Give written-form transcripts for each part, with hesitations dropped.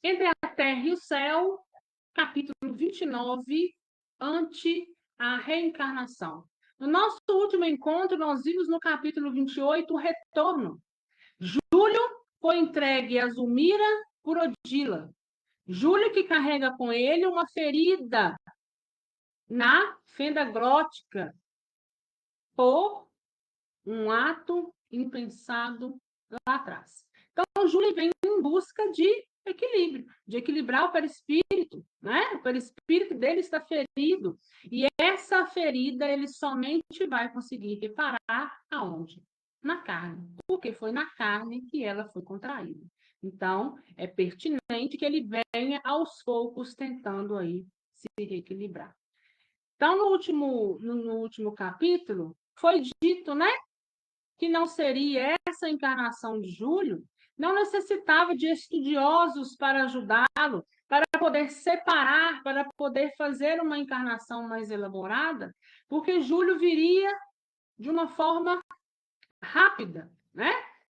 Entre a terra e o céu, capítulo 29, ante a reencarnação. No nosso último encontro, nós vimos no capítulo 28 o retorno. Júlio foi entregue a Zulmira por Odila. Júlio que carrega com ele uma ferida na fenda glótica por um ato impensado lá atrás. Então, Júlio vem em busca de equilíbrio, de equilibrar o perispírito, né? O perispírito dele está ferido, e essa ferida ele somente vai conseguir reparar aonde? Na carne, porque foi na carne que ela foi contraída. Então, é pertinente que ele venha aos poucos tentando aí se reequilibrar. Então, no último capítulo, foi dito, né, que não seria essa encarnação de Júlio, não necessitava de estudiosos para ajudá-lo, para poder separar, para poder fazer uma encarnação mais elaborada, porque Júlio viria de uma forma rápida, né?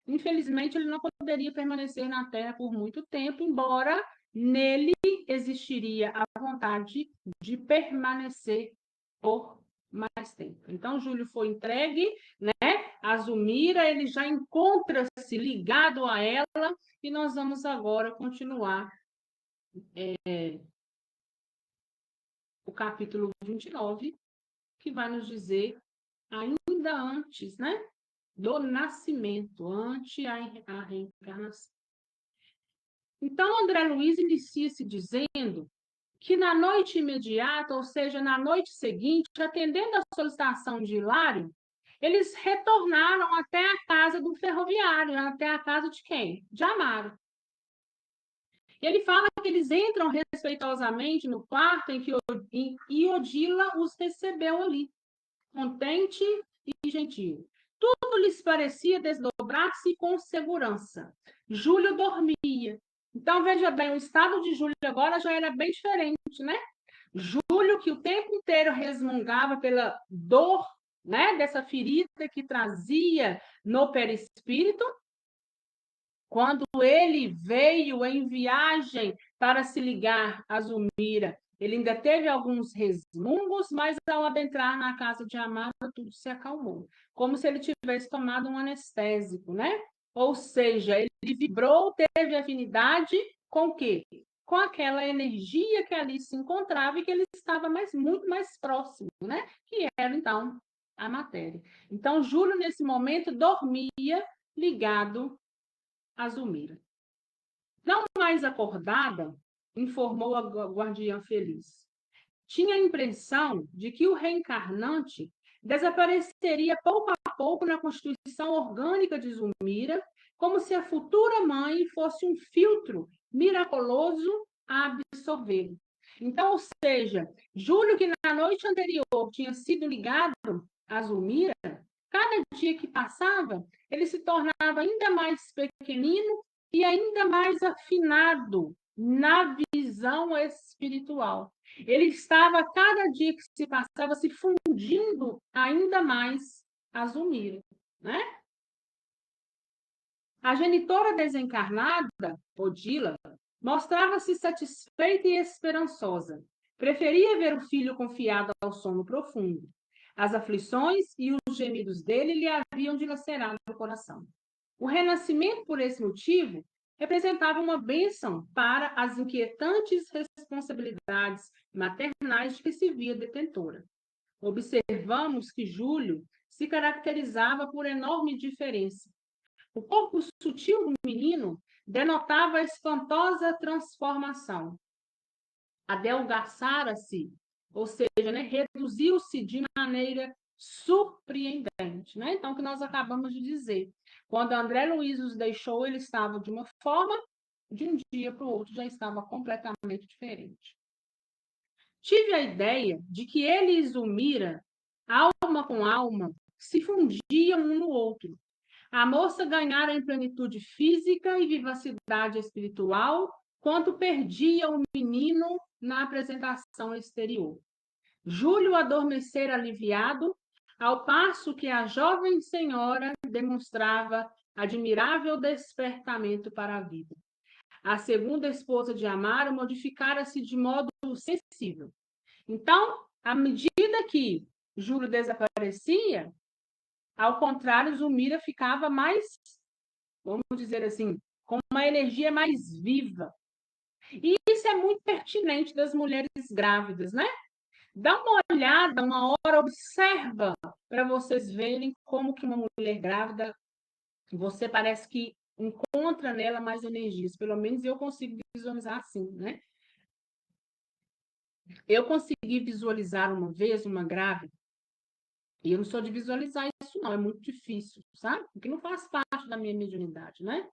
Infelizmente, ele não poderia permanecer na Terra por muito tempo, embora nele existiria a vontade de permanecer por mais tempo. Então, Júlio foi entregue, né? A Zulmira, ele já encontra-se ligado a ela, e nós vamos agora continuar o capítulo 29, que vai nos dizer, ainda antes, né, do nascimento, ante a reencarnação. Então, André Luiz inicia-se dizendo que na noite imediata, ou seja, na noite seguinte, atendendo à solicitação de Hilário, eles retornaram até a casa do ferroviário, até a casa de quem? De Amaro. E ele fala que eles entram respeitosamente no quarto em que Odila os recebeu ali, contente e gentil. Tudo lhes parecia desdobrar-se com segurança. Júlio dormia. Então, veja bem, o estado de Júlio agora já era bem diferente, né? Júlio, que o tempo inteiro resmungava pela dor, né, dessa ferida que trazia no perispírito, quando ele veio em viagem para se ligar a Zulmira, ele ainda teve alguns resmungos, mas ao adentrar na casa de Amaro, tudo se acalmou, como se ele tivesse tomado um anestésico, né? Ou seja, ele vibrou, teve afinidade com o quê? Com aquela energia que ali se encontrava e que ele estava muito mais próximo, né? Que era, então, a matéria. Então, Júlio, nesse momento, dormia ligado a Zulmira. Não mais acordada, informou a guardiã feliz. Tinha a impressão de que o reencarnante desapareceria pouco a pouco na constituição orgânica de Zulmira, como se a futura mãe fosse um filtro miraculoso a absorvê-lo. Então, ou seja, Júlio, que na noite anterior tinha sido ligado a Zulmira, cada dia que passava, ele se tornava ainda mais pequenino e ainda mais afinado na visão espiritual. Ele estava, cada dia que se passava, se fundindo ainda mais a Zulmira, né? A genitora desencarnada, Odila, mostrava-se satisfeita e esperançosa. Preferia ver o filho confiado ao sono profundo. As aflições e os gemidos dele lhe haviam dilacerado o coração. O renascimento, por esse motivo, representava uma bênção para as inquietantes responsabilidades maternais de que se via detentora. Observamos que Júlio se caracterizava por enorme diferença. O corpo sutil do menino denotava a espantosa transformação. Adelgaçara-se, ou seja, né, reduziu-se de maneira surpreendente. Né? Então, o que nós acabamos de dizer. Quando André Luiz os deixou, ele estava de uma forma, de um dia para o outro já estava completamente diferente. Tive a ideia de que ele e Zulmira, alma com alma, se fundiam um no outro. A moça ganhara em plenitude física e vivacidade espiritual, quanto perdia o menino na apresentação exterior. Júlio adormecera aliviado, ao passo que a jovem senhora demonstrava admirável despertamento para a vida. a segunda esposa de Amaro, modificara-se de modo sensível. Então, à medida que Júlio desaparecia, ao contrário, Zulmira ficava mais, vamos dizer assim, com uma energia mais viva. E isso é muito pertinente das mulheres grávidas, né? Dá uma olhada, uma hora, observa, para vocês verem como que uma mulher grávida, você parece que encontra nela mais energias. Pelo menos eu consigo visualizar assim, né? Eu consegui visualizar uma vez uma grávida, e eu não sou de visualizar isso, não, é muito difícil, sabe? Porque não faz parte da minha mediunidade, né?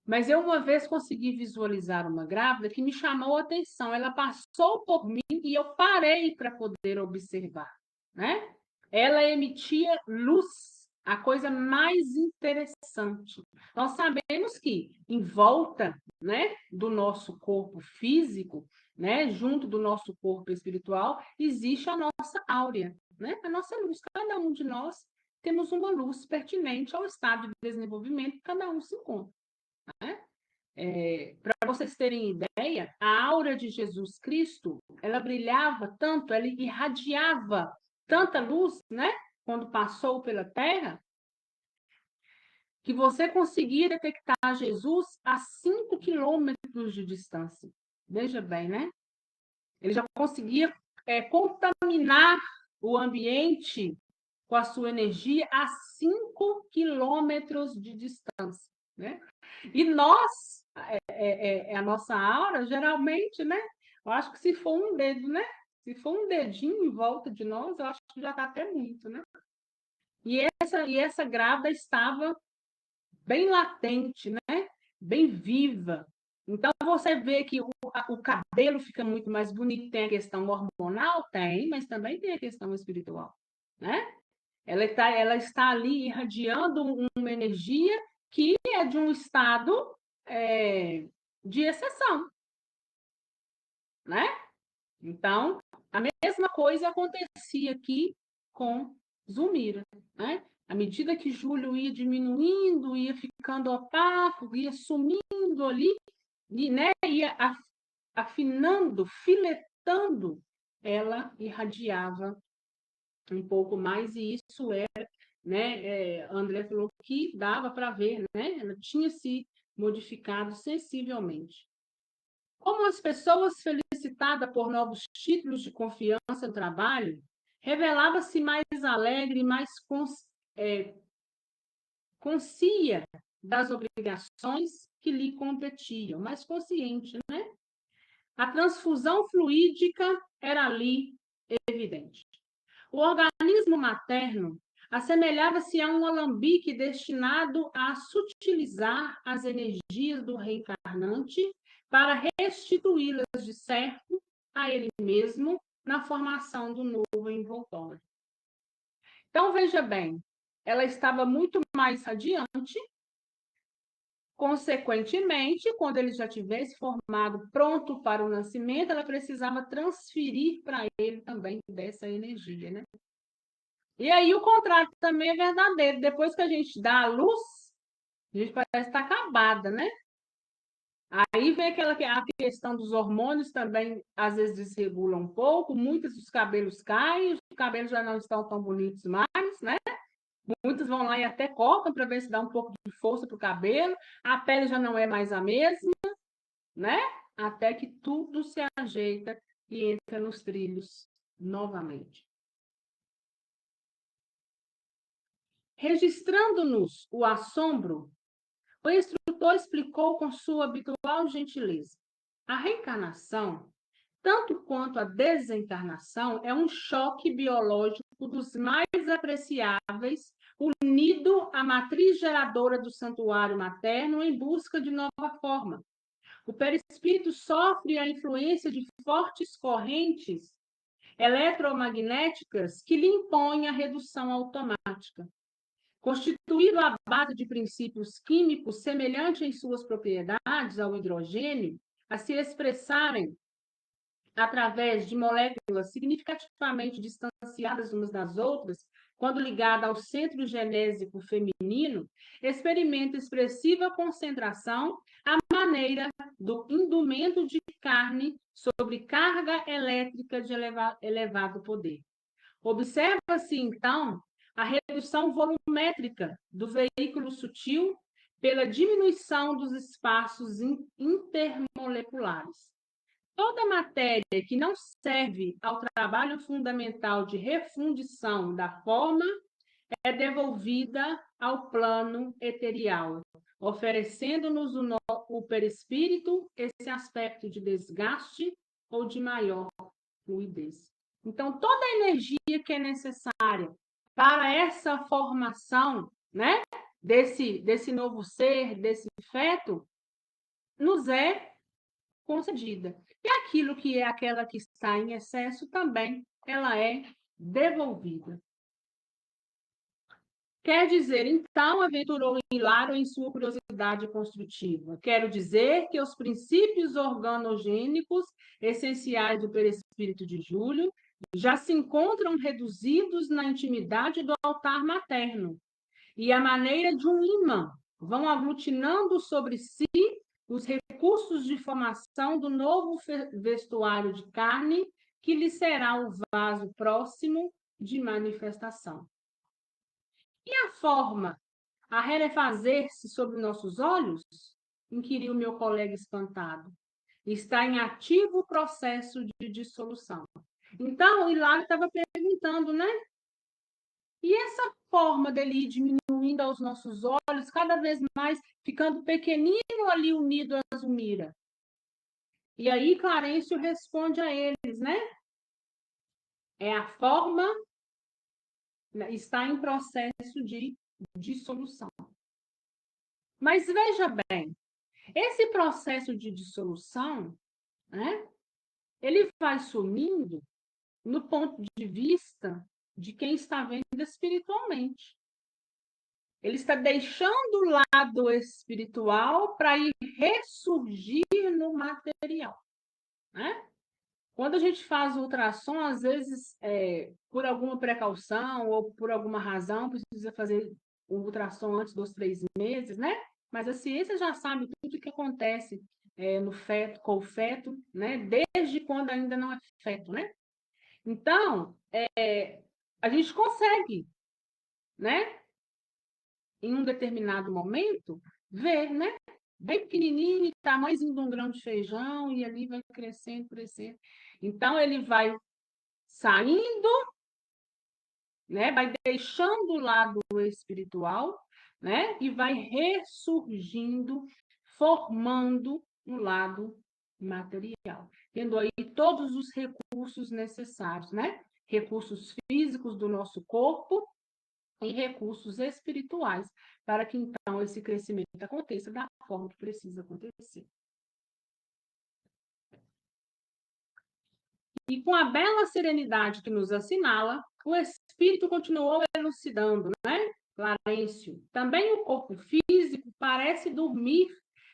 Mas eu uma vez consegui visualizar uma grávida que me chamou a atenção. Ela passou por mim e eu parei para poder observar, né? Ela emitia luz, a coisa mais interessante. Nós sabemos que em volta, né, do nosso corpo físico, né, junto do nosso corpo espiritual, existe a nossa áurea, né? A nossa luz. Cada um de nós temos uma luz pertinente ao estado de desenvolvimento que cada um se encontra. Né? Para vocês terem ideia, a aura de Jesus Cristo, ela brilhava tanto, ela irradiava tanta luz, né? Quando passou pela Terra, que você conseguia detectar Jesus a 5 quilômetros de distância. Veja bem, né? Ele já conseguia contaminar o ambiente com a sua energia a 5 quilômetros de distância, né? E nós, a nossa aura, geralmente, né? Eu acho que se for um dedo, né? Se for um dedinho em volta de nós, eu acho que já está até muito, né? E essa grávida estava bem latente, né? Bem viva. Então, você vê que o cabelo fica muito mais bonito. Tem a questão hormonal? Tem, mas também tem a questão espiritual, né? Ela está ali irradiando uma energia que é de um estado de exceção, né? Então, a mesma coisa acontecia aqui com Zulmira, né? À medida que Júlio ia diminuindo, ia ficando opaco, ia sumindo ali, e, né, ia afinando, filetando, ela irradiava um pouco mais, e isso né, André falou que dava para ver, né? Ela tinha se modificado sensivelmente. Como as pessoas felicitadas por novos títulos de confiança no trabalho, revelava-se mais alegre e mais conscia das obrigações que lhe competiam, mais consciente, né? A transfusão fluídica era ali evidente. O organismo materno assemelhava-se a um alambique destinado a sutilizar as energias do reencarnante para restituí-las de certo a ele mesmo na formação do novo envoltório. Então, veja bem, ela estava muito mais radiante. Consequentemente, quando ele já tivesse formado, pronto para o nascimento, ela precisava transferir para ele também dessa energia, né? E aí o contrário também é verdadeiro. Depois que a gente dá a luz, a gente parece estar acabada, né? Aí vem a questão dos hormônios também, às vezes desregula um pouco, muitos dos cabelos caem, os cabelos já não estão tão bonitos mais, né? Muitos vão lá e até cortam para ver se dá um pouco de força para o cabelo, a pele já não é mais a mesma, né? Até que tudo se ajeita e entra nos trilhos novamente. Registrando-nos o assombro, o instrutor explicou com sua habitual gentileza. A reencarnação, tanto quanto a desencarnação, é um choque biológico dos mais apreciáveis, unido à matriz geradora do santuário materno em busca de nova forma. O perispírito sofre a influência de fortes correntes eletromagnéticas que lhe impõem a redução automática. Constituído à base de princípios químicos semelhantes em suas propriedades ao hidrogênio, a se expressarem através de moléculas significativamente distanciadas umas das outras, quando ligada ao centro genésico feminino, experimenta expressiva concentração à maneira do indumento de carne sobre carga elétrica de elevado poder. Observa-se, então, a redução volumétrica do veículo sutil pela diminuição dos espaços intermoleculares. Toda matéria que não serve ao trabalho fundamental de refundição da forma é devolvida ao plano eterial, oferecendo-nos o perispírito esse aspecto de desgaste ou de maior fluidez. Então, toda a energia que é necessária para essa formação, né, desse novo ser, desse feto, nos é concedida. E aquilo que é aquela que está em excesso também, ela é devolvida. Quer dizer, então, aventurou Hilaro em sua curiosidade construtiva. Quero dizer que os princípios organogênicos essenciais do perispírito de Júlio já se encontram reduzidos na intimidade do altar materno, e à maneira de um ímã vão aglutinando sobre si os recursos de formação do novo vestuário de carne que lhe será o vaso próximo de manifestação. E a forma a refazer-se sobre nossos olhos? Inquiriu meu colega espantado. Está em ativo processo de dissolução. Então, o Hilário estava perguntando, né? E essa forma dele ir diminuindo aos nossos olhos, cada vez mais ficando pequenino ali unido a Zulmira. E aí Clarencio responde a eles, né? É a forma, está em processo de dissolução. Mas veja bem, esse processo de dissolução, né, ele vai sumindo no ponto de vista de quem está vendo espiritualmente. Ele está deixando o lado espiritual para ir ressurgir no material, né? Quando a gente faz o ultrassom, às vezes, por alguma precaução ou por alguma razão, precisa fazer o ultrassom antes dos 3 meses, né? Mas a ciência já sabe tudo o que acontece no feto, com o feto, né? Desde quando ainda não é feto, né? Então, a gente consegue, né? Em um determinado momento, ver, né? Bem pequenininho, tamanhozinho de um grão de feijão, e ali vai crescendo, crescendo. Então, ele vai saindo, né? Vai deixando o lado espiritual, né? E vai ressurgindo, formando um lado material, tendo aí todos os recursos necessários, né? Recursos físicos do nosso corpo e recursos espirituais, para que então esse crescimento aconteça da forma que precisa acontecer. E com a bela serenidade que nos assinala, o espírito continuou elucidando, né? Clarencio. Também o corpo físico parece dormir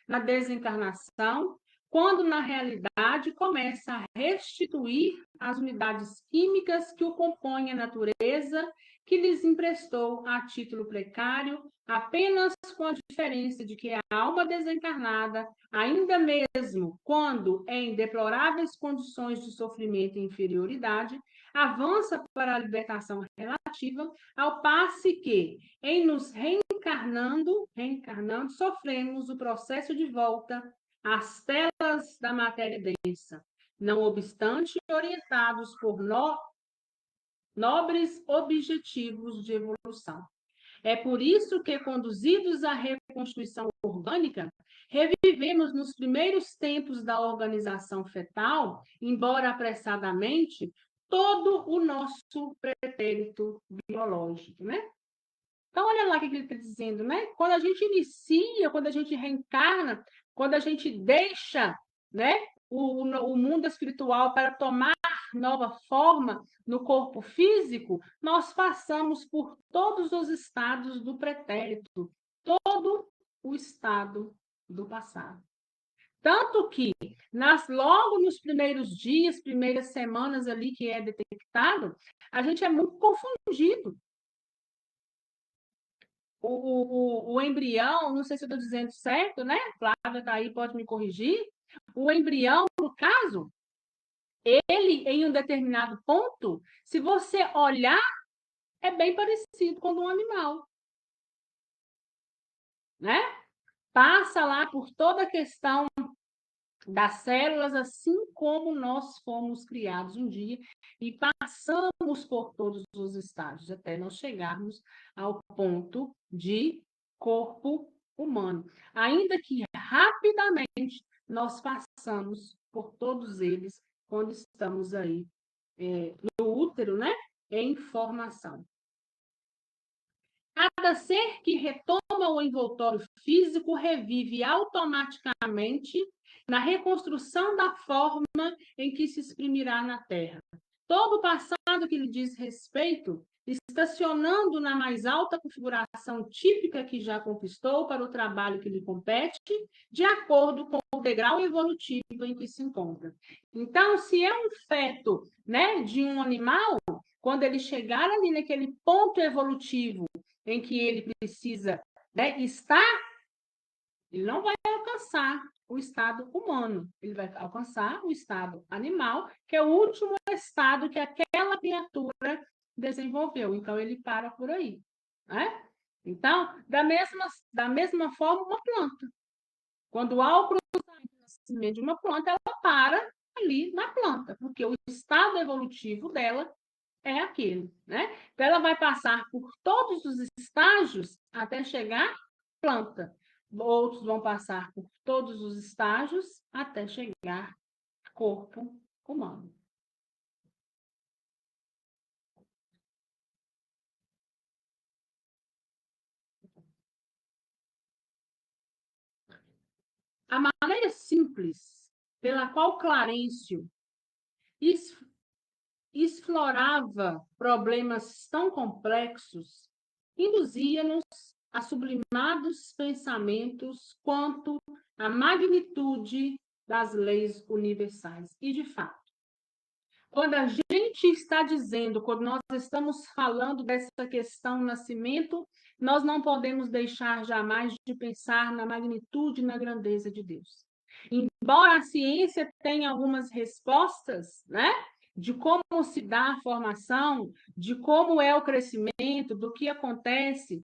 na desencarnação, quando na realidade começa a restituir as unidades químicas que o compõem a natureza, que lhes emprestou a título precário, apenas com a diferença de que a alma desencarnada, ainda mesmo quando em deploráveis condições de sofrimento e inferioridade, avança para a libertação relativa, ao passo que, em nos reencarnando, sofremos o processo de volta às telas da matéria densa, não obstante orientados por nobres objetivos de evolução. É por isso que, conduzidos à reconstituição orgânica, revivemos nos primeiros tempos da organização fetal, embora apressadamente, todo o nosso pretérito biológico, né? Então, olha lá o que ele está dizendo, né? Quando a gente inicia, quando a gente reencarna, quando a gente deixa, né, o mundo espiritual para tomar nova forma no corpo físico, nós passamos por todos os estados do pretérito, todo o estado do passado. Tanto que, logo nos primeiros dias, primeiras semanas ali que é detectado, a gente é muito confundido. o embrião, não sei se eu estou dizendo certo, né? Flávia está aí, pode me corrigir. O embrião, no caso, ele, em um determinado ponto, se você olhar, é bem parecido com um animal, né? Passa lá por toda a questão das células, assim como nós fomos criados um dia, e passamos por todos os estágios, até nós chegarmos ao ponto de corpo humano. Ainda que rapidamente nós passamos por todos eles quando estamos aí no útero, né? Em formação. Cada ser que retoma o envoltório físico revive automaticamente na reconstrução da forma em que se exprimirá na Terra. Todo o passado que lhe diz respeito, estacionando na mais alta configuração típica que já conquistou para o trabalho que lhe compete, de acordo com o degrau evolutivo em que se encontra. Então, se é um feto, né, de um animal, quando ele chegar ali naquele ponto evolutivo em que ele precisa, né, estar, ele não vai alcançar o estado humano, ele vai alcançar o estado animal, que é o último estado que aquela criatura desenvolveu. Então, ele para por aí. Né? Então, da mesma forma, uma planta. Quando há o cruzamento de uma planta, ela para ali na planta, porque o estado evolutivo dela é aquele, né? Então, ela vai passar por todos os estágios até chegar à planta. Outros vão passar por todos os estágios até chegar ao corpo humano. A maneira simples pela qual Clarencio explorava problemas tão complexos induzia-nos a sublimados pensamentos quanto à magnitude das leis universais. E, de fato, quando a gente está dizendo, quando nós estamos falando dessa questão nascimento, nós não podemos deixar jamais de pensar na magnitude e na grandeza de Deus. Embora a ciência tenha algumas respostas, né, de como se dá a formação, de como é o crescimento, do que acontece,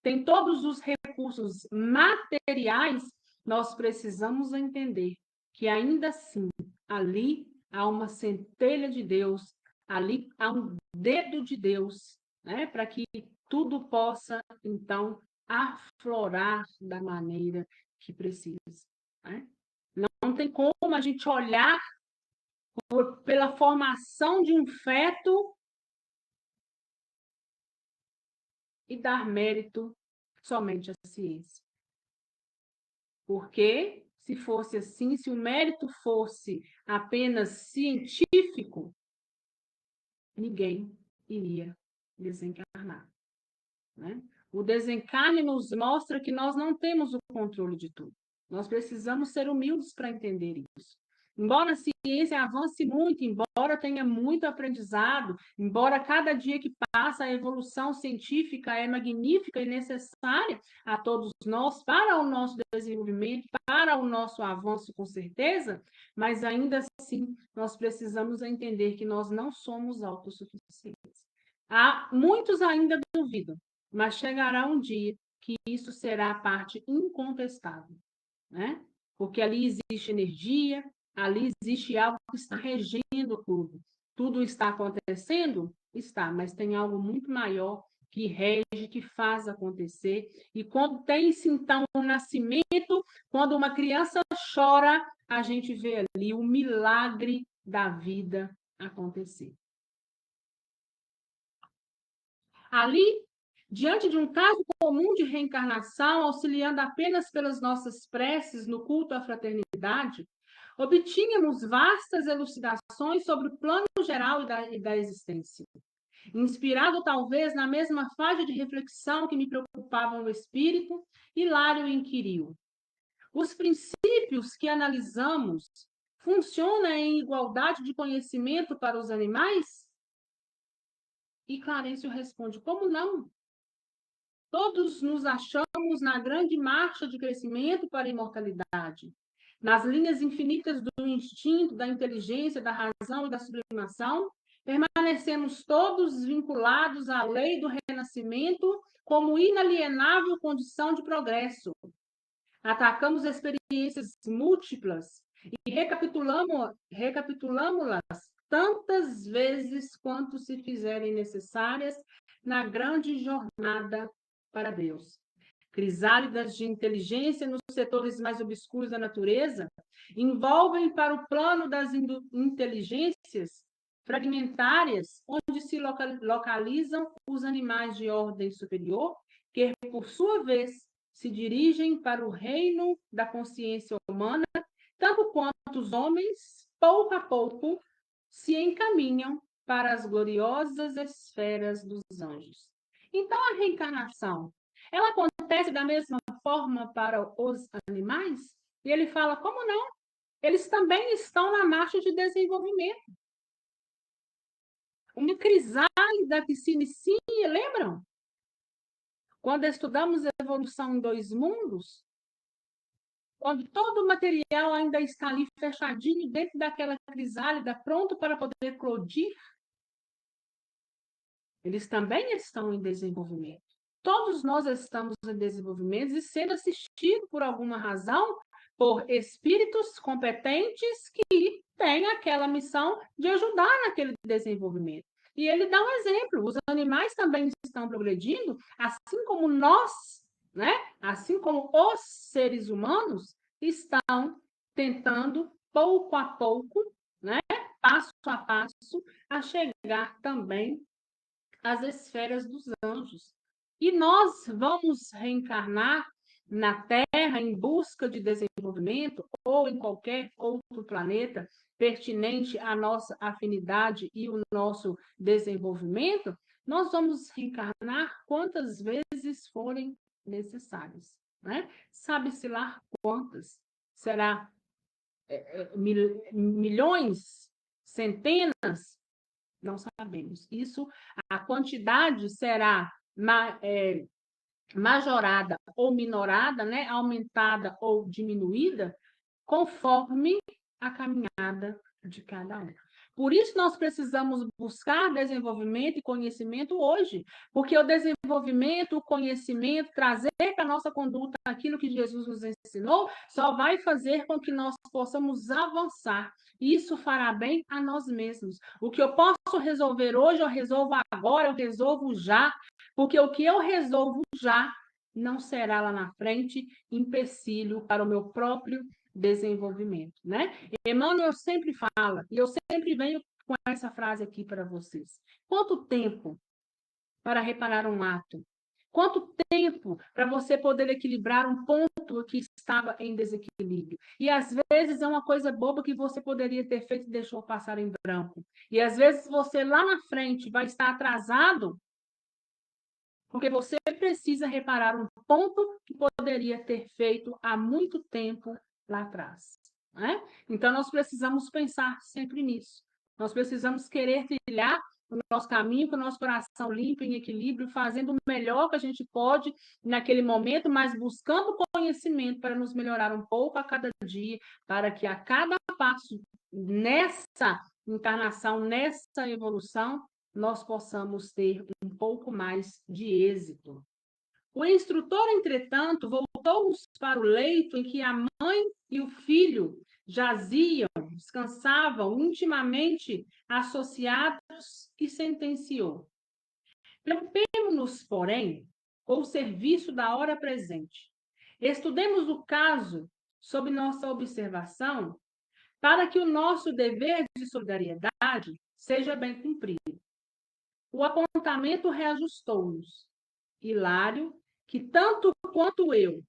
tem todos os recursos materiais, nós precisamos entender que ainda assim, ali há uma centelha de Deus, ali há um dedo de Deus, né, para que tudo possa, então, aflorar da maneira que precisa. Né? Não tem como a gente olhar pela formação de um feto e dar mérito somente à ciência. Porque, se fosse assim, se o mérito fosse apenas científico, ninguém iria desencarnar. Né? O desencarne nos mostra que nós não temos o controle de tudo. Nós precisamos ser humildes para entender isso. Embora a ciência avance muito, embora tenha muito aprendizado, embora cada dia que passa a evolução científica é magnífica e necessária a todos nós, para o nosso desenvolvimento, para o nosso avanço, com certeza, mas ainda assim nós precisamos entender que nós não somos autossuficientes. Há muitos ainda duvidam, mas chegará um dia que isso será a parte incontestável, né? Porque ali existe energia, ali existe algo que está regendo tudo. Tudo está acontecendo? Está, mas tem algo muito maior que rege, que faz acontecer. E quando tem-se, então, o nascimento, quando uma criança chora, a gente vê ali o milagre da vida acontecer. Ali, diante de um caso comum de reencarnação, auxiliando apenas pelas nossas preces no culto à fraternidade, obtínhamos vastas elucidações sobre o plano geral da existência. Inspirado talvez na mesma fase de reflexão que me preocupava no espírito, Hilário inquiriu: os princípios que analisamos funcionam em igualdade de conhecimento para os animais? E Clarencio responde: como não? Todos nos achamos na grande marcha de crescimento para a imortalidade, nas linhas infinitas do instinto, da inteligência, da razão e da sublimação, permanecemos todos vinculados à lei do renascimento como inalienável condição de progresso. Atacamos experiências múltiplas e recapitulamos-las tantas vezes quanto se fizerem necessárias na grande jornada para Deus. Crisálidas de inteligência nos setores mais obscuros da natureza envolvem para o plano das inteligências fragmentárias, onde se localizam os animais de ordem superior, que, por sua vez, se dirigem para o reino da consciência humana, tanto quanto os homens, pouco a pouco, se encaminham para as gloriosas esferas dos anjos. Então, a reencarnação, ela acontece da mesma forma para os animais? E ele fala, como não? Eles também estão na marcha de desenvolvimento. Uma crisálida que se inicia, lembram? Quando estudamos a evolução em dois mundos, quando todo o material ainda está ali fechadinho dentro daquela crisálida, pronto para poder eclodir, eles também estão em desenvolvimento. Todos nós estamos em desenvolvimento e sendo assistidos por alguma razão por espíritos competentes que têm aquela missão de ajudar naquele desenvolvimento. E ele dá um exemplo, os animais também estão progredindo, assim como nós, né? Assim como os seres humanos estão tentando, pouco a pouco, né? Passo a passo, a chegar também às esferas dos anjos. E nós vamos reencarnar na Terra em busca de desenvolvimento ou em qualquer outro planeta pertinente à nossa afinidade e o nosso desenvolvimento, nós vamos reencarnar quantas vezes forem necessárias, né? Sabe-se lá quantas? Será milhões? Centenas? Não sabemos. Isso, a quantidade será majorada ou minorada, né? Aumentada ou diminuída, conforme a caminhada de cada um. Por isso, nós precisamos buscar desenvolvimento e conhecimento hoje, porque o desenvolvimento, o conhecimento, trazer para a nossa conduta aquilo que Jesus nos ensinou, só vai fazer com que nós possamos avançar. Isso fará bem a nós mesmos. O que eu posso resolver hoje, eu resolvo agora, eu resolvo já, porque o que eu resolvo já não será lá na frente empecilho para o meu próprio desenvolvimento, né? Emmanuel sempre fala, e eu sempre venho com essa frase aqui para vocês. Quanto tempo para reparar um ato? Quanto tempo para você poder equilibrar um ponto que estava em desequilíbrio? E às vezes é uma coisa boba que você poderia ter feito e deixou passar em branco. E às vezes você lá na frente vai estar atrasado porque você precisa reparar um ponto que poderia ter feito há muito tempo lá atrás. Né? Então, nós precisamos pensar sempre nisso. Nós precisamos querer trilhar o nosso caminho com o nosso coração limpo, em equilíbrio, fazendo o melhor que a gente pode naquele momento, mas buscando conhecimento para nos melhorar um pouco a cada dia, para que a cada passo nessa encarnação, nessa evolução, nós possamos ter um pouco mais de êxito. O instrutor, entretanto, voltou-nos para o leito em que a mãe e o filho jaziam, descansavam, intimamente associados, e sentenciou: preocupemo-nos, porém, com o serviço da hora presente. Estudemos o caso sob nossa observação, para que o nosso dever de solidariedade seja bem cumprido. O apontamento reajustou-nos. Hilário, que tanto quanto eu,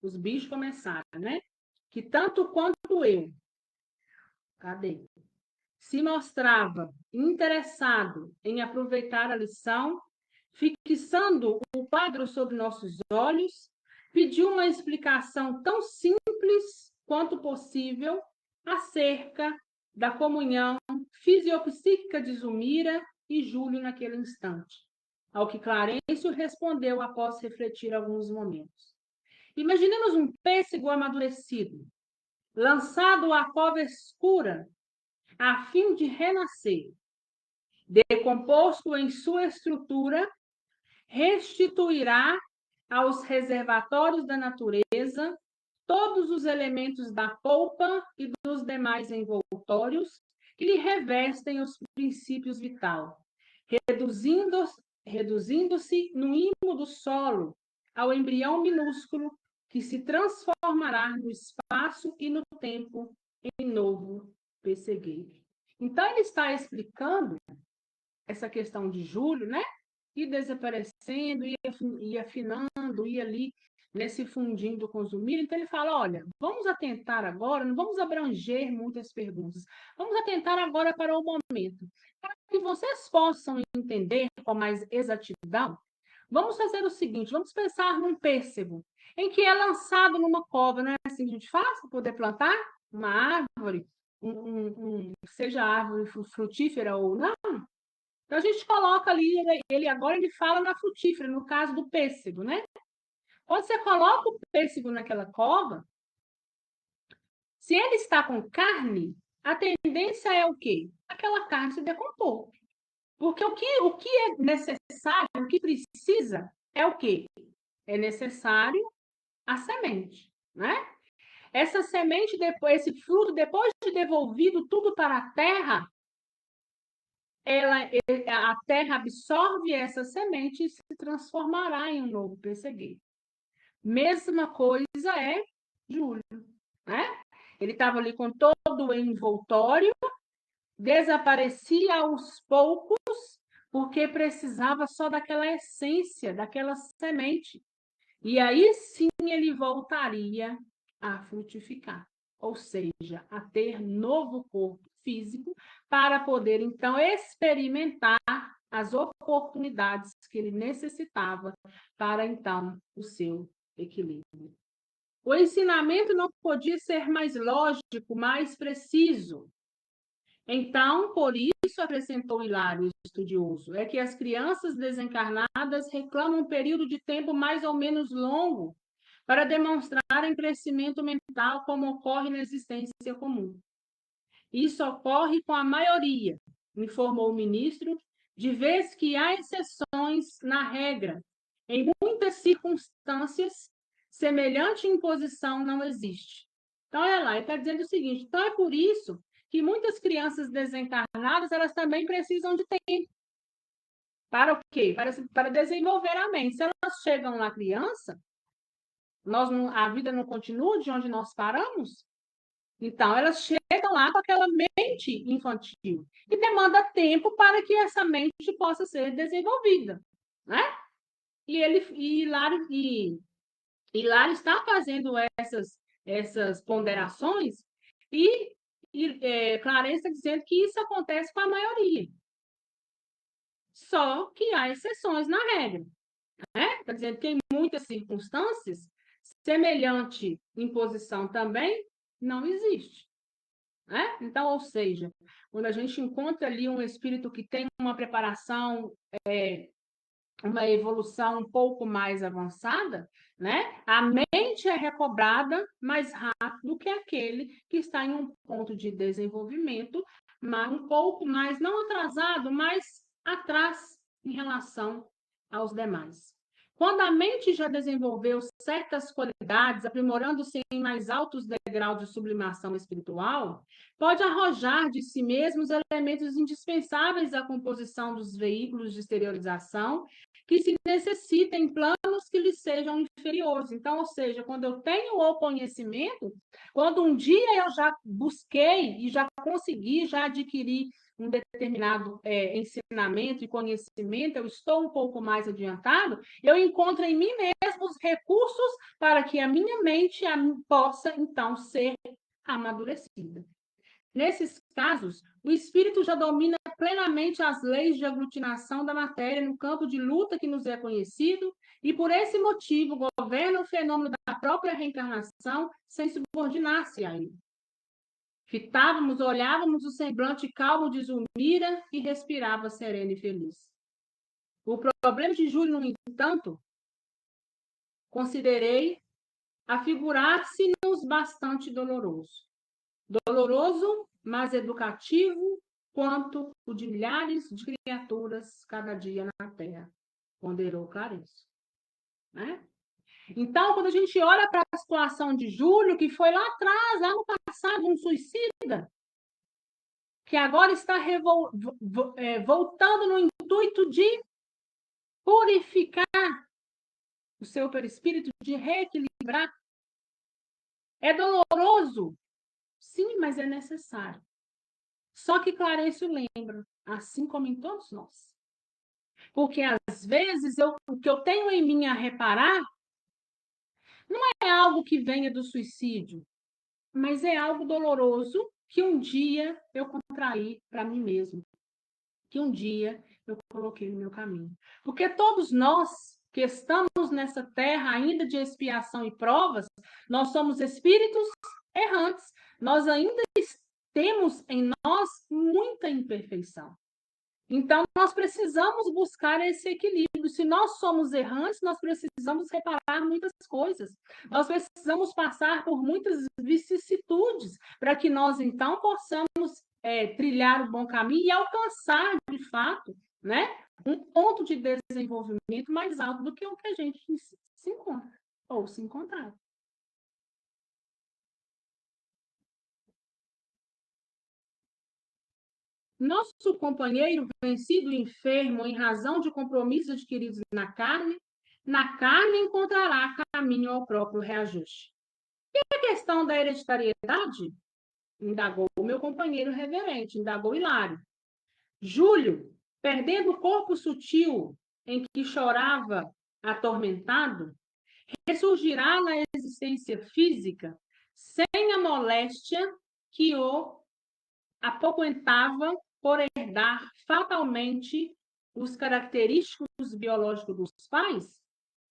os bichos começaram, né? Que tanto quanto eu, cadê? Se mostrava interessado em aproveitar a lição, fixando o quadro sobre nossos olhos, pediu uma explicação tão simples quanto possível acerca da comunhão fisiopsíquica de Zulmira e Júlio naquele instante. ao que Clarencio respondeu após refletir alguns momentos. Imaginemos um pêssego amadurecido, lançado à cova escura, a fim de renascer. Decomposto em sua estrutura, restituirá aos reservatórios da natureza todos os elementos da polpa e dos demais envoltórios que lhe revestem os princípios vital, reduzindo-se no íntimo do solo ao embrião minúsculo que se transformará no espaço e no tempo em novo pessegueiro. Então, ele está explicando essa questão de Júlio, né? Ir desaparecendo, ir afinando, ir ali nesse fundindo com os milho. Então, ele fala, olha, vamos atentar agora, não vamos abranger muitas perguntas, vamos atentar agora para o momento. Para que vocês possam entender com mais exatidão, vamos fazer o seguinte, vamos pensar num pêssego, em que é lançado numa cova, não é assim que a gente faz para poder plantar uma árvore, seja árvore frutífera ou não. Então, a gente coloca ali, agora ele fala na frutífera, no caso do pêssego, né? Quando você coloca o pêssego naquela cova, se ele está com carne, a tendência é o quê? Aquela carne se decompor. Porque o que é necessário, o que precisa, é o quê? É necessário a semente, né? Essa semente, esse fruto, depois de devolvido tudo para a terra, a terra absorve essa semente e se transformará em um novo pessegueiro. Mesma coisa é Júlio, né? Ele estava ali com todo o envoltório, desaparecia aos poucos, porque precisava só daquela essência, daquela semente. E aí sim ele voltaria a frutificar, ou seja, a ter novo corpo físico para poder, então, experimentar as oportunidades que ele necessitava para, então, o seu equilíbrio. O ensinamento não podia ser mais lógico, mais preciso. Então, por isso, acrescentou Hilário, estudioso, é que as crianças desencarnadas reclamam um período de tempo mais ou menos longo para demonstrarem crescimento mental, como ocorre na existência comum. Isso ocorre com a maioria, informou o ministro, de vez que há exceções na regra. Em muitas circunstâncias, semelhante imposição não existe. Então, olha lá, ele está dizendo o seguinte, então é por isso que muitas crianças desencarnadas, elas também precisam de tempo. Para o quê? Para desenvolver a mente. Se elas chegam na criança, a vida não continua de onde nós paramos? Então, elas chegam lá com aquela mente infantil e demanda tempo para que essa mente possa ser desenvolvida, né? E Hilário está fazendo essas ponderações e Clarence está dizendo que isso acontece com a maioria. Só que há exceções na regra. Né? Está dizendo que em muitas circunstâncias, semelhante imposição também não existe. Né? Então, ou seja, quando a gente encontra ali um espírito que tem uma preparação, uma evolução um pouco mais avançada, né? A mente é recobrada mais rápido que aquele que está em um ponto de desenvolvimento, mas um pouco mais, não atrasado, mas atrás em relação aos demais. Quando a mente já desenvolveu certas qualidades, aprimorando-se em mais altos degraus de sublimação espiritual, pode arrojar de si mesmo os elementos indispensáveis à composição dos veículos de exteriorização que se necessitem em planos que lhes sejam inferiores. Então, ou seja, quando eu tenho o conhecimento, quando um dia eu já busquei e já consegui, já adquiri um determinado ensinamento e conhecimento, eu estou um pouco mais adiantado, eu encontro em mim mesmo os recursos para que a minha mente possa, então, ser amadurecida. Nesses casos, o espírito já domina plenamente as leis de aglutinação da matéria no campo de luta que nos é conhecido e, por esse motivo, governa o fenômeno da própria reencarnação sem subordinar-se a ele. Fitávamos, olhávamos o semblante calmo de Zulmira e respirava sereno e feliz. O problema de Júlio, no entanto, considerei afigurar-se-nos bastante doloroso. Doloroso, mas educativo, quanto o de milhares de criaturas cada dia na Terra, ponderou Clarencio. Né? Então, quando a gente olha para a situação de Júlio, que foi lá atrás, lá no passado, um suicida, que agora está voltando no intuito de purificar o seu perispírito, de reequilibrar. É doloroso? Sim, mas é necessário. Só que Clarencio lembra, assim como em todos nós. Porque, às vezes, o que eu tenho em mim a reparar não é algo que venha do suicídio, mas é algo doloroso que um dia eu contraí para mim mesmo, que um dia eu coloquei no meu caminho. Porque todos nós que estamos nessa terra ainda de expiação e provas, nós somos espíritos errantes. Nós ainda temos em nós muita imperfeição. Então, nós precisamos buscar esse equilíbrio. Se nós somos errantes, nós precisamos reparar muitas coisas. Nós precisamos passar por muitas vicissitudes para que nós, então, possamos trilhar o bom caminho e alcançar, de fato, né, um ponto de desenvolvimento mais alto do que o que a gente se encontra, ou se encontrar. Nosso companheiro, vencido e enfermo em razão de compromissos adquiridos na carne encontrará caminho ao próprio reajuste. E a questão da hereditariedade? Indagou o meu companheiro reverente, indagou Hilário. Júlio, perdendo o corpo sutil em que chorava atormentado, ressurgirá na existência física sem a moléstia que o apoquentava por herdar fatalmente os característicos biológicos dos pais?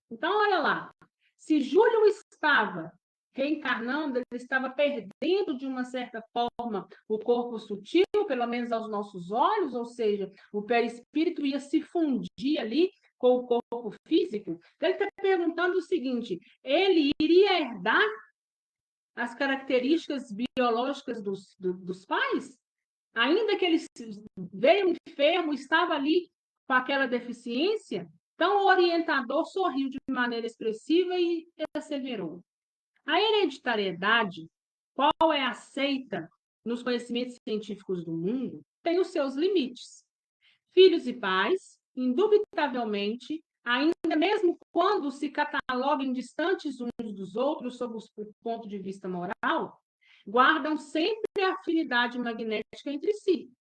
Então, olha lá, se Júlio estava reencarnando, ele estava perdendo de uma certa forma o corpo sutil, pelo menos aos nossos olhos, ou seja, o perispírito ia se fundir ali com o corpo físico. Então, ele está perguntando o seguinte: ele iria herdar as características biológicas dos pais? Ainda que ele veio enfermo, estava ali com aquela deficiência, então o orientador sorriu de maneira expressiva e asseverou: a hereditariedade, qual é aceita nos conhecimentos científicos do mundo, tem os seus limites. Filhos e pais, indubitavelmente, ainda mesmo quando se cataloguem distantes uns dos outros sob o ponto de vista moral, guardam sempre a afinidade magnética entre si.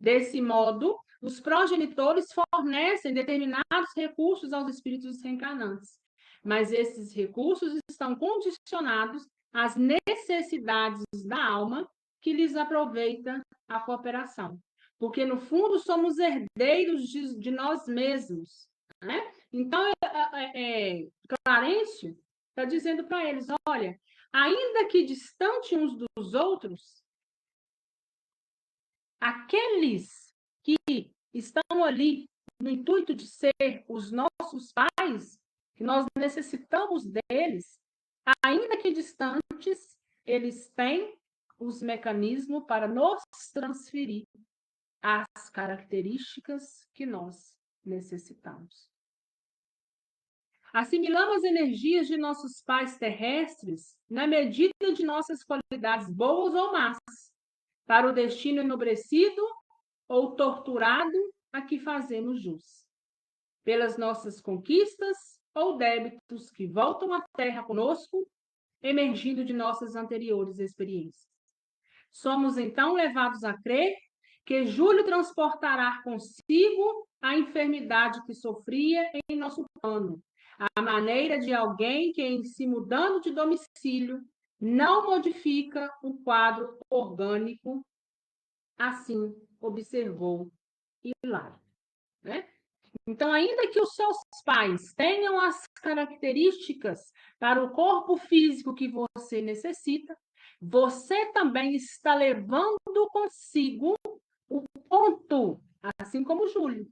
Desse modo, os progenitores fornecem determinados recursos aos espíritos reencarnantes, mas esses recursos estão condicionados às necessidades da alma que lhes aproveita a cooperação. Porque, no fundo, somos herdeiros de nós mesmos. Né? Então, Clarencio está dizendo para eles: olha, ainda que distante uns dos outros, aqueles que estão ali no intuito de ser os nossos pais, que nós necessitamos deles, ainda que distantes, eles têm os mecanismos para nos transferir as características que nós necessitamos. Assimilamos energias de nossos pais terrestres na medida de nossas qualidades boas ou más, para o destino enobrecido ou torturado a que fazemos jus, pelas nossas conquistas ou débitos que voltam à terra conosco, emergindo de nossas anteriores experiências. Somos então levados a crer que Júlio transportará consigo a enfermidade que sofria em nosso plano, à maneira de alguém que, em se mudando de domicílio, não modifica o quadro orgânico. Assim observou Hilário. Né? Então, ainda que os seus pais tenham as características para o corpo físico que você necessita, você também está levando consigo o ponto, assim como Júlio,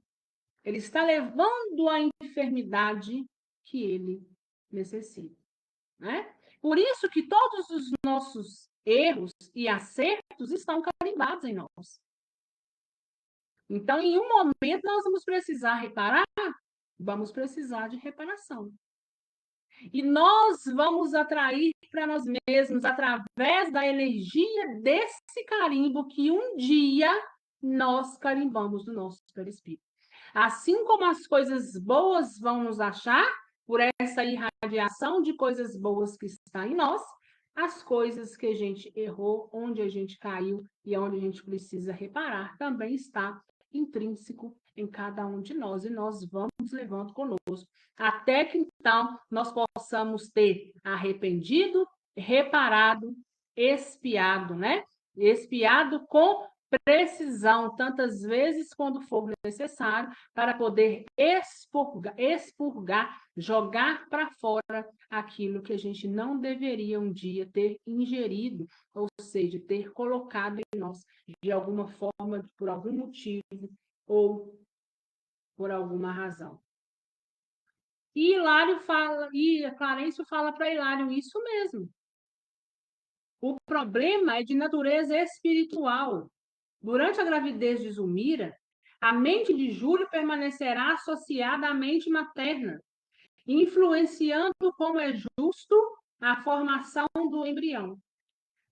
Ele está levando a enfermidade que ele necessita, né? Por isso que todos os nossos erros e acertos estão carimbados em nós. Então, em um momento, nós vamos precisar reparar, vamos precisar de reparação. E nós vamos atrair para nós mesmos, através da energia desse carimbo que um dia nós carimbamos do nosso perispírito. Assim como as coisas boas vão nos achar, por essa irradiação de coisas boas que está em nós, as coisas que a gente errou, onde a gente caiu e onde a gente precisa reparar, também está intrínseco em cada um de nós, e nós vamos levando conosco, até que então nós possamos ter arrependido, reparado, expiado, né? Expiado com precisão, tantas vezes quando for necessário, para poder expurgar, jogar para fora aquilo que a gente não deveria um dia ter ingerido, ou seja, ter colocado em nós de alguma forma, por algum motivo ou por alguma razão. E Hilário fala, e Clarencio fala para Hilário isso mesmo. O problema é de natureza espiritual. Durante a gravidez de Zulmira, a mente de Júlio permanecerá associada à mente materna, influenciando, como é justo, a formação do embrião.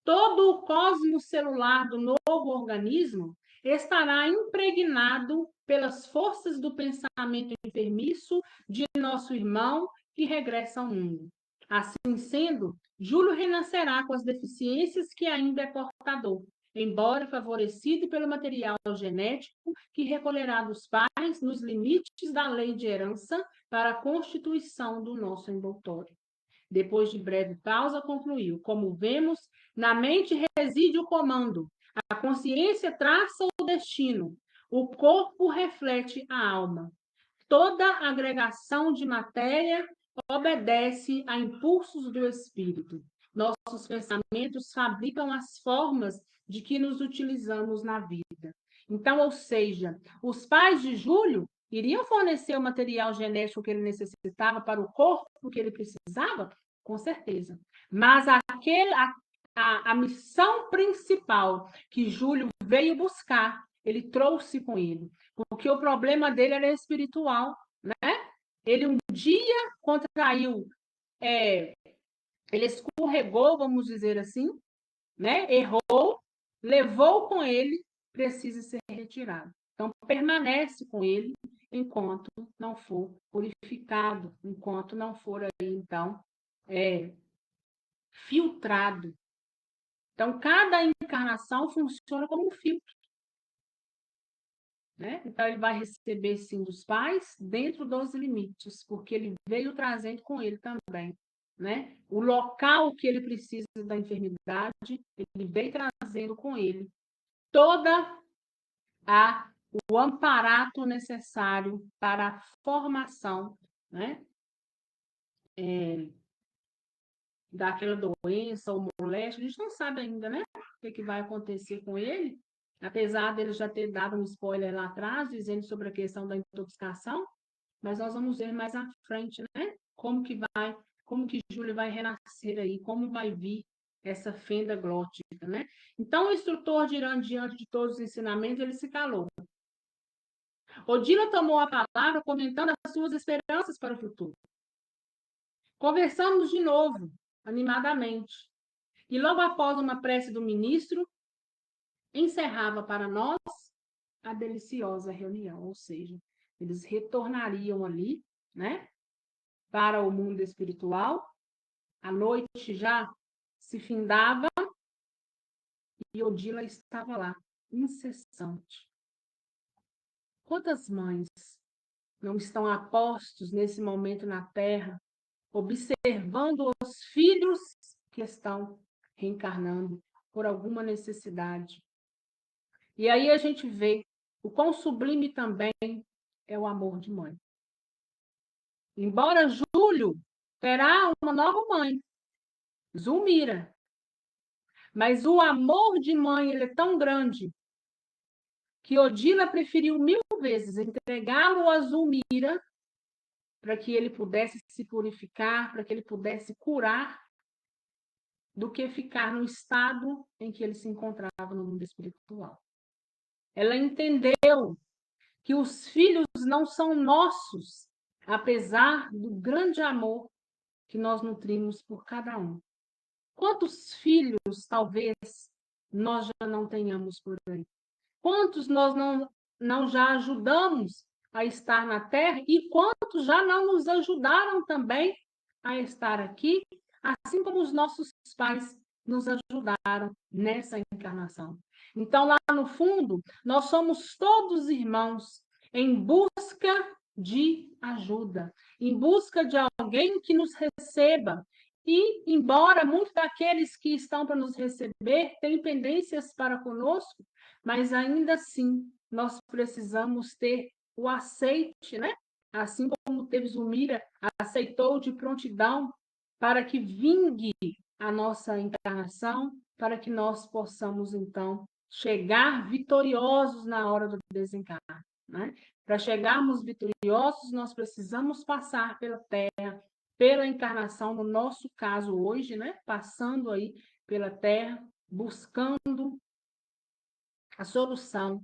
Todo o cosmos celular do novo organismo estará impregnado pelas forças do pensamento enfermiço de nosso irmão que regressa ao mundo. Assim sendo, Júlio renascerá com as deficiências que ainda é portador, embora favorecido pelo material genético que recolherá dos pais nos limites da lei de herança para a constituição do nosso envoltório. Depois de breve pausa, concluiu: como vemos, na mente reside o comando, a consciência traça o destino, o corpo reflete a alma. Toda agregação de matéria obedece a impulsos do espírito. Nossos pensamentos fabricam as formas de que nos utilizamos na vida. Então, ou seja, os pais de Júlio iriam fornecer o material genético que ele necessitava para o corpo que ele precisava? Com certeza. Mas a missão principal que Júlio veio buscar, ele trouxe com ele. Porque o problema dele era espiritual, né? Ele um dia contraiu, ele escorregou, vamos dizer assim, né? Errou, levou com ele, precisa ser retirado. Então, permanece com ele enquanto não for purificado, enquanto não for aí, então, filtrado. Então, cada encarnação funciona como um filtro. Né? Então, ele vai receber, sim, dos pais, dentro dos limites, porque ele veio trazendo com ele também. Né? O local que ele precisa da enfermidade, ele veio trazendo com ele toda o amparato necessário para a formação, né? Daquela doença ou moléstia. A gente não sabe ainda, né? O que vai acontecer com ele, apesar dele já ter dado um spoiler lá atrás, dizendo sobre a questão da intoxicação, mas nós vamos ver mais à frente, né? Como que Júlio vai renascer aí, como vai vir essa fenda glótica, né? Então, o instrutor, diante de todos os ensinamentos, ele se calou. Odila tomou a palavra, comentando as suas esperanças para o futuro. Conversamos de novo, animadamente. E logo após uma prece do ministro, encerrava para nós a deliciosa reunião, ou seja, eles retornariam ali, né, para o mundo espiritual. A noite já se findava e Odila estava lá, incessante. Quantas mães não estão a postos nesse momento na Terra, observando os filhos que estão reencarnando por alguma necessidade? E aí a gente vê o quão sublime também é o amor de mãe. Embora Júlio terá uma nova mãe, Zulmira, mas o amor de mãe ele é tão grande que Odila preferiu 1000 vezes entregá-lo a Zulmira para que ele pudesse se purificar, para que ele pudesse curar, do que ficar no estado em que ele se encontrava no mundo espiritual. Ela entendeu que os filhos não são nossos, apesar do grande amor que nós nutrimos por cada um. Quantos filhos, talvez, nós já não tenhamos por aí? Quantos nós não já ajudamos a estar na Terra e quantos já não nos ajudaram também a estar aqui, assim como os nossos pais nos ajudaram nessa encarnação. Então, lá no fundo, nós somos todos irmãos em busca de ajuda, em busca de alguém que nos receba. E, embora muitos daqueles que estão para nos receber tenham pendências para conosco, mas ainda assim nós precisamos ter o aceite, né? Assim como teve Zulmira, aceitou de prontidão para que vingue a nossa encarnação, para que nós possamos, então, chegar vitoriosos na hora do desencarne, né? Para chegarmos vitoriosos, nós precisamos passar pela Terra, pela encarnação, no nosso caso hoje, né? Passando aí pela Terra, buscando a solução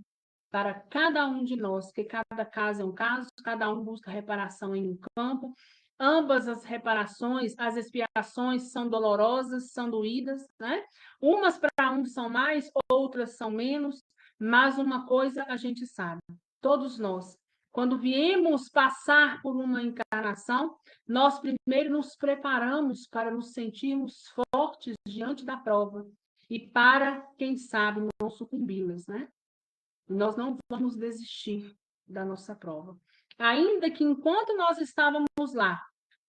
para cada um de nós, porque cada caso é um caso, cada um busca reparação em um campo. Ambas as reparações, as expiações são dolorosas, são doídas, né? Umas para uns são mais, outras são menos, mas uma coisa a gente sabe, todos nós, quando viemos passar por uma encarnação, nós primeiro nos preparamos para nos sentirmos fortes diante da prova e para, quem sabe, não sucumbi-las, né? Nós não vamos desistir da nossa prova. Ainda que enquanto nós estávamos lá,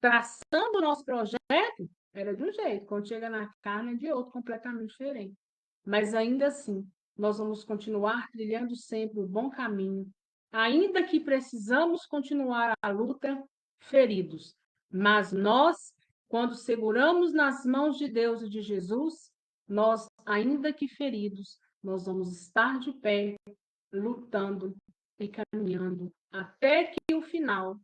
traçando o nosso projeto, era de um jeito, quando chega na carne é de outro, completamente diferente. Mas ainda assim, nós vamos continuar trilhando sempre o bom caminho, ainda que precisamos continuar a luta feridos. Mas nós, quando seguramos nas mãos de Deus e de Jesus, nós, ainda que feridos, nós vamos estar de pé, lutando e caminhando até que o final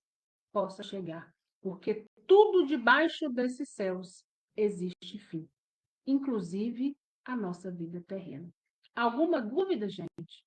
possa chegar. Porque tudo debaixo desses céus existe fim, inclusive a nossa vida terrena. Alguma dúvida, gente?